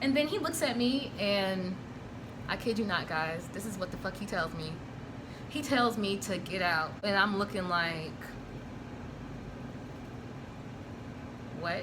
And then he looks at me and I kid you not, guys, this is what the fuck he tells me. He tells me to get out, and I'm looking like, what?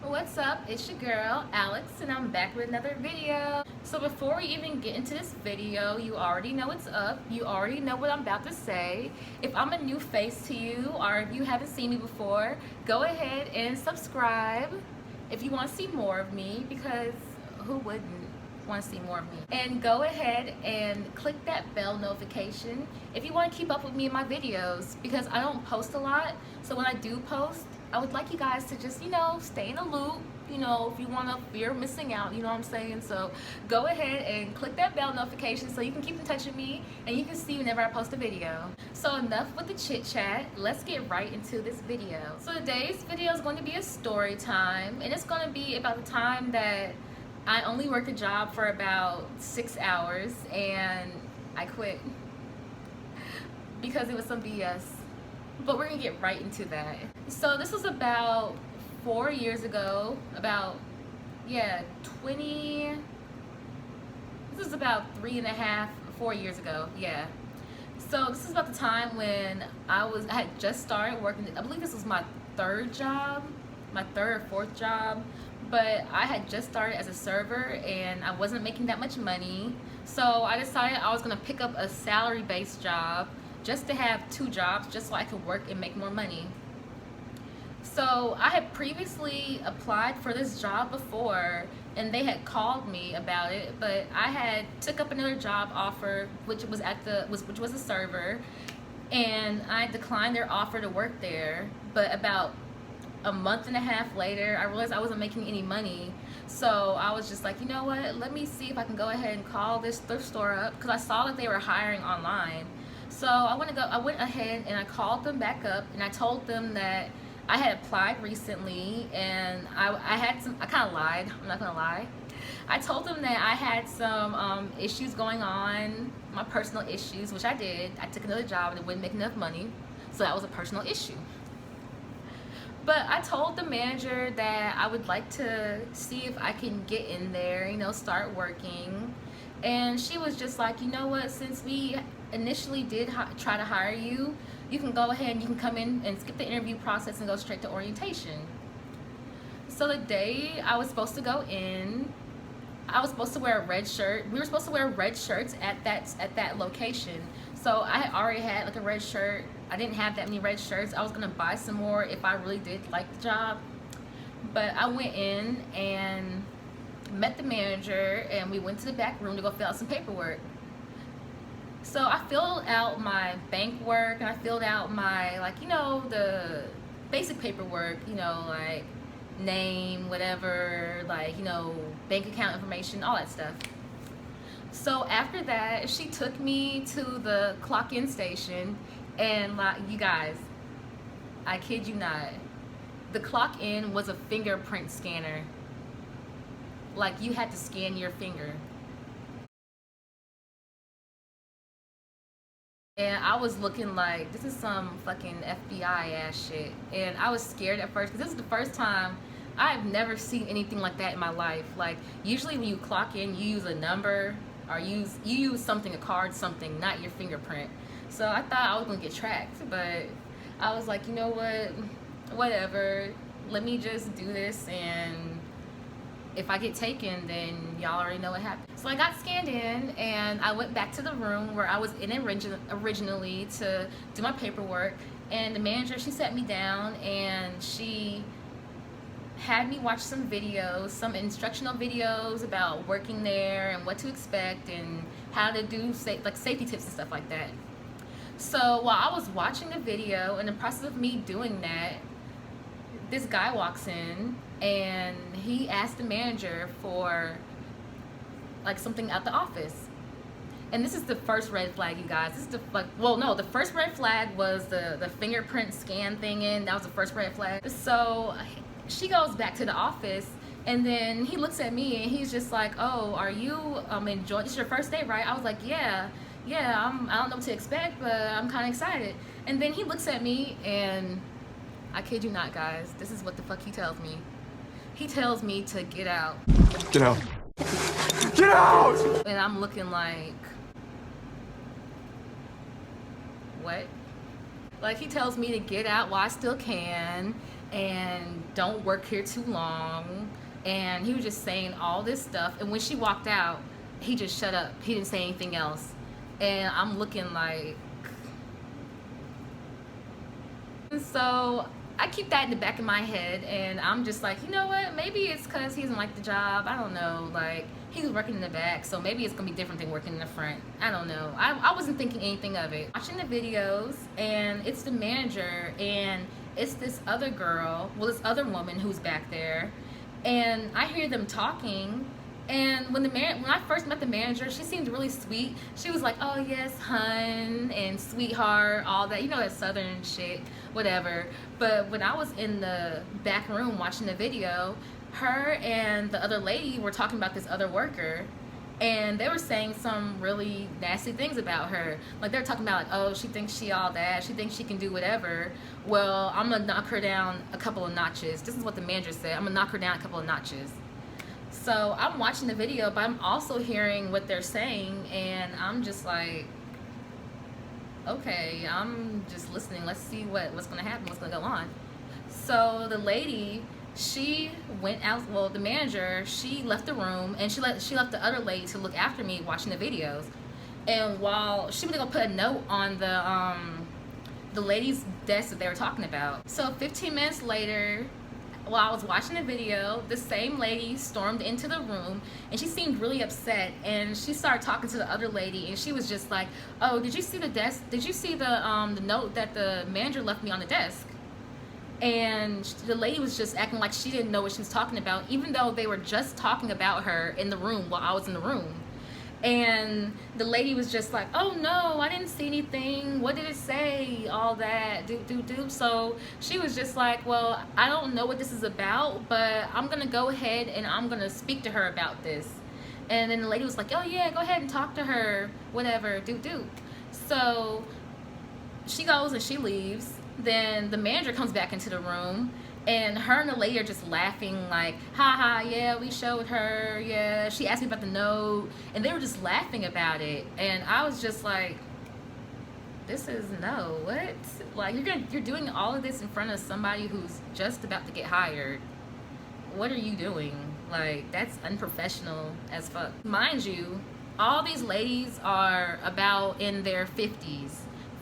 What's up? It's your girl Alex, and I'm back with another video. So before we even get into this video, you already know what's up. You already know what I'm about to say. If I'm a new face to you, or if you haven't seen me before, go ahead and subscribe if you want to see more of me, because who wouldn't want to see more of me? And go ahead and click that bell notification if you want to keep up with me in my videos, because I don't post a lot. So when I do post, I would like you guys to just, stay in the loop. If you want to fear missing out, you know what I'm saying? So go ahead and click that bell notification so you can keep in touch with me and you can see whenever I post a video. So enough with the chit chat, let's get right into this video. So today's video is going to be a story time, and it's going to be about the time that I only worked a job for about 6 hours and I quit because it was some BS. But we're gonna get right into that. So this was about 4 years ago, this is about 3.5, 4 years ago, yeah. So this is about the time when I had just started working. I believe this was my third or fourth job, but I had just started as a server and I wasn't making that much money. So I decided I was gonna pick up a salary-based job just to have 2 jobs, just so I could work and make more money. So I had previously applied for this job before and they had called me about it, but I had took up another job offer, which was a server, and I declined their offer to work there. But about a month and a half later, I realized I wasn't making any money. So I was just like, you know what, let me see if I can go ahead and call this thrift store up, because I saw that they were hiring online. So I went ahead and I called them back up and I told them that I had applied recently and I kind of lied, I'm not gonna lie. I told them that I had some issues going on, my personal issues, which I did. I took another job and it wouldn't make enough money, so that was a personal issue. But I told the manager that I would like to see if I can get in there, start working. And she was just like, you know what, since we initially did try to hire you, you can go ahead and you can come in and skip the interview process and go straight to orientation. So the day I was supposed to go in, I was supposed to wear a red shirt. We were supposed to wear red shirts at that location. So I already had like a red shirt. I didn't have that many red shirts. I was gonna buy some more if I really did like the job. But I went in and met the manager and we went to the back room to go fill out some paperwork. So I filled out my bank work and I filled out my, the basic paperwork, like name, whatever, bank account information, all that stuff. So after that, she took me to the clock-in station, and you guys, I kid you not, the clock-in was a fingerprint scanner. Like, you had to scan your finger. And I was looking like, this is some fucking FBI ass shit. And I was scared at first, because this is the first time, I've never seen anything like that in my life. Like, usually when you clock in, you use a number, or you use something, a card, something, not your fingerprint. So I thought I was gonna get tracked, but I was like, you know what, whatever, let me just do this, and if I get taken, then y'all already know what happened. So I got scanned in and I went back to the room where I was in originally to do my paperwork, and the manager, she sat me down and she had me watch some videos, some instructional videos about working there and what to expect and how to do safety tips and stuff like that. So while I was watching the video, in the process of me doing that, this guy walks in and he asked the manager for something at the office. And this is the first red flag, you guys. This is the first red flag was the fingerprint scan thing in. That was the first red flag. So she goes back to the office and then he looks at me and he's just like, oh, are you enjoying, this is your first day, right? I was like, yeah. yeah, I don't know what to expect, but I'm kind of excited. And then he looks at me, and I kid you not, guys, this is what the fuck he tells me. He tells me to get out. Get out. Get out! And I'm looking like, what? Like, he tells me to get out while I still can, and don't work here too long. And he was just saying all this stuff. And when she walked out, he just shut up. He didn't say anything else. And I'm looking like, and so I keep that in the back of my head, and I'm just like, you know what, maybe it's because he doesn't like the job. I don't know, like, he was working in the back, so maybe it's gonna be different than working in the front. I don't know. I wasn't thinking anything of it. Watching the videos, and it's the manager, and it's this other girl, well, this other woman who's back there, and I hear them talking. And when I first met the manager, she seemed really sweet. She was like, oh yes, hun, and sweetheart, all that, you know, that southern shit, whatever. But when I was in the back room watching the video, her and the other lady were talking about this other worker, and they were saying some really nasty things about her. Like, they were talking about, like, oh, she thinks she all that, she thinks she can do whatever. Well, I'm gonna knock her down a couple of notches. This is what the manager said. I'm gonna knock her down a couple of notches. So I'm watching the video, but I'm also hearing what they're saying, and I'm just like, okay, I'm just listening. Let's see what's gonna happen, what's gonna go on. So the lady, she went out, well, the manager, she left the room, and she left the other lady to look after me watching the videos. And while she was gonna put a note on the lady's desk that they were talking about. So 15 minutes later, while I was watching the video, the same lady stormed into the room, and she seemed really upset, and she started talking to the other lady, and she was just like, oh, did you see the desk? Did you see the note that the manager left me on the desk? And the lady was just acting like she didn't know what she was talking about, even though they were just talking about her in the room while I was in the room. And the lady was just like, oh no, I didn't see anything, what did it say, all that, do. So she was just like, well, I don't know what this is about, but I'm gonna go ahead and I'm gonna speak to her about this. And then the lady was like, oh yeah, go ahead and talk to her, whatever, do. So she goes and she leaves. Then the manager comes back into the room, and her and the lady are just laughing like, ha, yeah, we showed her, yeah, she asked me about the note, and they were just laughing about it. And I was just like, this is no, what? Like, you're doing all of this in front of somebody who's just about to get hired. What are you doing? Like, that's unprofessional as fuck. Mind you, all these ladies are about in their 50s,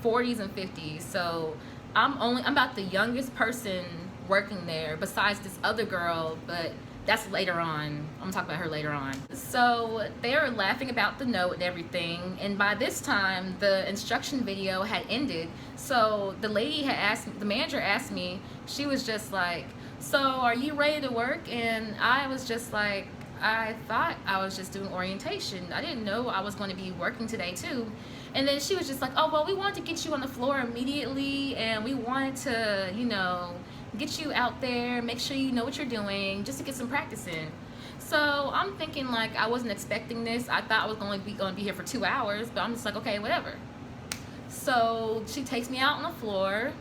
40s and 50s, so I'm about the youngest person working there besides this other girl, but that's later on. I'm gonna talk about her later on. So they were laughing about the note and everything, and by this time the instruction video had ended. So the lady had asked, the manager asked me, she was just like, so are you ready to work? And I was just like, I thought I was just doing orientation. I didn't know I was going to be working today too. And then she was just like, oh, well, we wanted to get you on the floor immediately, and we wanted to, you know, get you out there, make sure you know what you're doing, just to get some practice in. So I'm thinking, like, I wasn't expecting this. I thought I was going to be here for 2 hours, but I'm just like, okay, whatever. So she takes me out on the floor,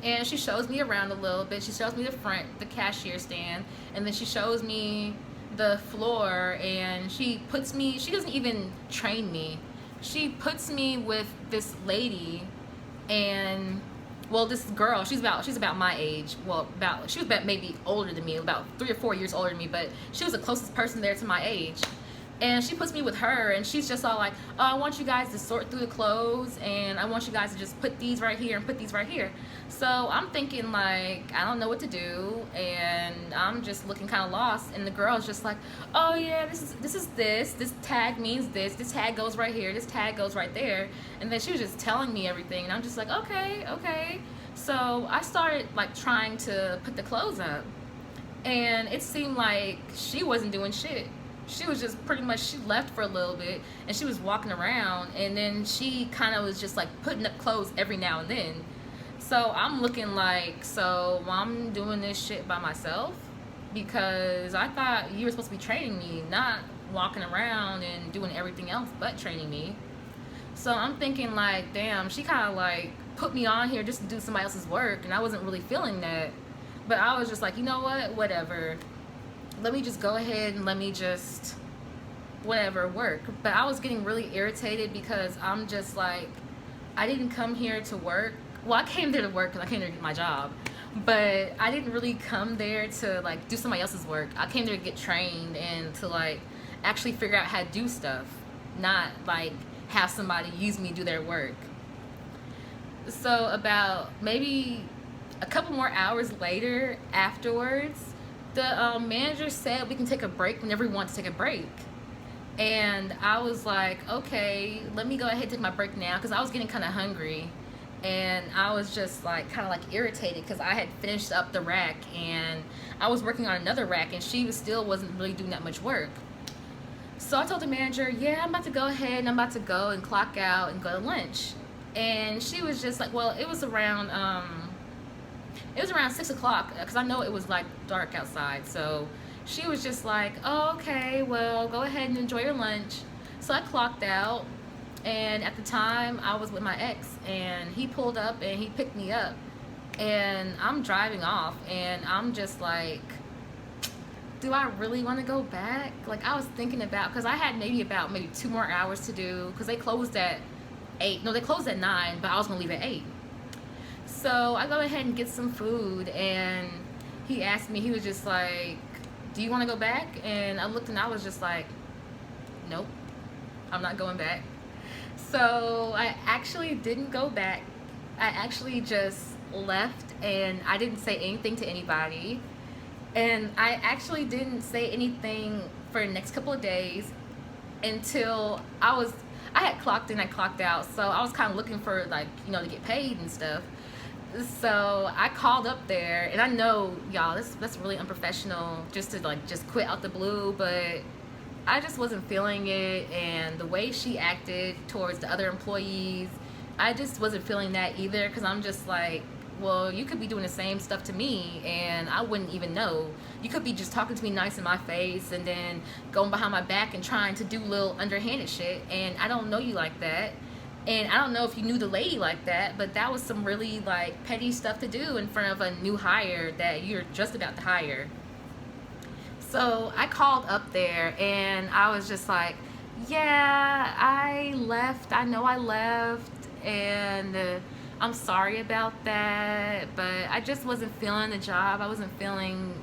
and she shows me around a little bit. She shows me the front, the cashier stand, and then she shows me the floor, and she doesn't even train me. She puts me with this lady, and, well, this girl, she's about my age. Well, she was about maybe older than me, about 3 or 4 years older than me, but she was the closest person there to my age. And she puts me with her, and she's just all like, oh, I want you guys to sort through the clothes, and I want you guys to just put these right here and put these right here. So I'm thinking, like, I don't know what to do, and I'm just looking kind of lost. And the girl's just like, oh yeah, this tag means this tag goes right here, this tag goes right there. And then she was just telling me everything, and I'm just like, okay. So I started, like, trying to put the clothes up, and it seemed like she wasn't doing shit. She was just pretty much, she left for a little bit, and she was walking around, and then she kind of was just like putting up clothes every now and then. So I'm looking like, so I'm doing this shit by myself, because I thought you were supposed to be training me, not walking around and doing everything else but training me. So I'm thinking like, damn, she kind of like put me on here just to do somebody else's work, and I wasn't really feeling that. But I was just like, you know what, whatever, let me just go ahead and let me just whatever work. But I was getting really irritated because I'm just like, I didn't come here to work. Well, I came there to work because I came there to get my job, but I didn't really come there to like do somebody else's work. I came there to get trained and to like actually figure out how to do stuff, not like have somebody use me to do their work. So about maybe a couple more hours later afterwards, the manager said we can take a break whenever we want to take a break. And I was like, okay, let me go ahead and take my break now, because I was getting kind of hungry. And I was just like kind of like irritated because I had finished up the rack and I was working on another rack, and she still wasn't really doing that much work. So I told the manager, yeah, I'm about to go ahead and I'm about to go and clock out and go to lunch. And she was just like, well, it was around 6 o'clock, because I know it was like dark outside. So she was just like, oh, okay, well, go ahead and enjoy your lunch. So I clocked out, and at the time I was with my ex, and he pulled up and he picked me up, and I'm driving off, and I'm just like, do I really want to go back? Like, I was thinking about, because I had maybe 2 more hours to do, because they closed at 8. No, they closed at 9, but I was gonna leave at 8. So I go ahead and get some food, and he asked me, he was just like, do you want to go back? And I looked and I was just like, nope, I'm not going back. So I actually didn't go back. I actually just left, and I didn't say anything to anybody. And I actually didn't say anything for the next couple of days until I had clocked in and clocked out. So I was kind of looking for, like, you know, to get paid and stuff. So I called up there, and I know, y'all, that's really unprofessional just to like just quit out the blue, but I just wasn't feeling it. And the way she acted towards the other employees, I just wasn't feeling that either, because I'm just like, well, you could be doing the same stuff to me and I wouldn't even know. You could be just talking to me nice in my face and then going behind my back and trying to do little underhanded shit, and I don't know you like that. And I don't know if you knew the lady like that, but that was some really like petty stuff to do in front of a new hire that you're just about to hire. So I called up there and I was just like, yeah, I left. I know I left, and I'm sorry about that, but I just wasn't feeling the job. I wasn't feeling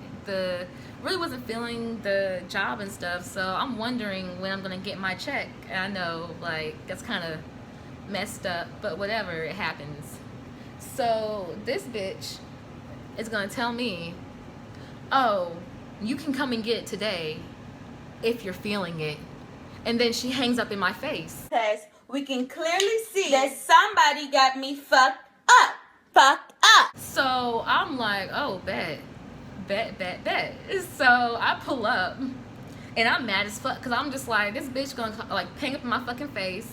really wasn't feeling the job and stuff. So I'm wondering when I'm gonna get my check. And I know, like, that's kind of messed up, but whatever, it happens. So this bitch is gonna tell me, oh, you can come and get it today if you're feeling it. And then she hangs up in my face. Because we can clearly see that somebody got me fucked up. So I'm like, oh, bet. So I pull up and I'm mad as fuck, because I'm just like, this bitch gonna like hang up in my fucking face,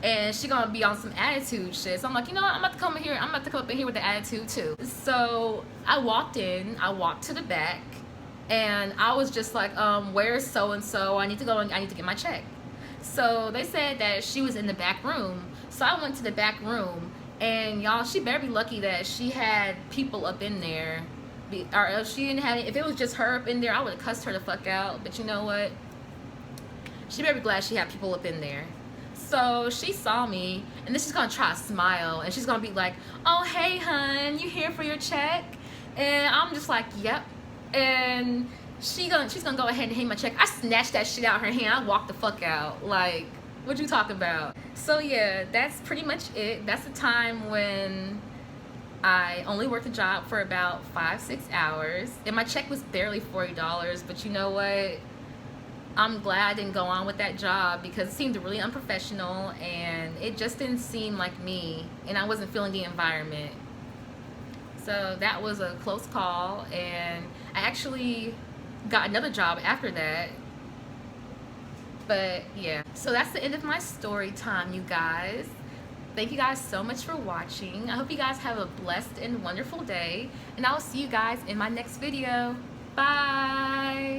and she gonna be on some attitude shit. So I'm like, you know what, I'm about to come up in here with the attitude too. So I walked to the back, and I was just like, where's so-and-so? I need to get my check. So they said that she was in the back room. So I went to the back room, and y'all, she better be lucky that she had people up in there, or else she didn't have it. If it was just her up in there, I would have cussed her the fuck out. But you know what? She better be glad she had people up in there. So she saw me, and then she's gonna try to smile, and she's gonna be like, oh, hey, hun, you here for your check? And I'm just like, yep. And she's gonna go ahead and hang my check. I snatched that shit out of her hand. I walked the fuck out. Like, what you talking about? So yeah, that's pretty much it. That's the time when I only worked a job for about 5-6 hours, and my check was barely $40. But you know what? I'm glad I didn't go on with that job, because it seemed really unprofessional, and it just didn't seem like me, and I wasn't feeling the environment. So that was a close call, and I actually got another job after that. But yeah, so that's the end of my story time, you guys. Thank you guys so much for watching. I hope you guys have a blessed and wonderful day, and I'll see you guys in my next video. Bye.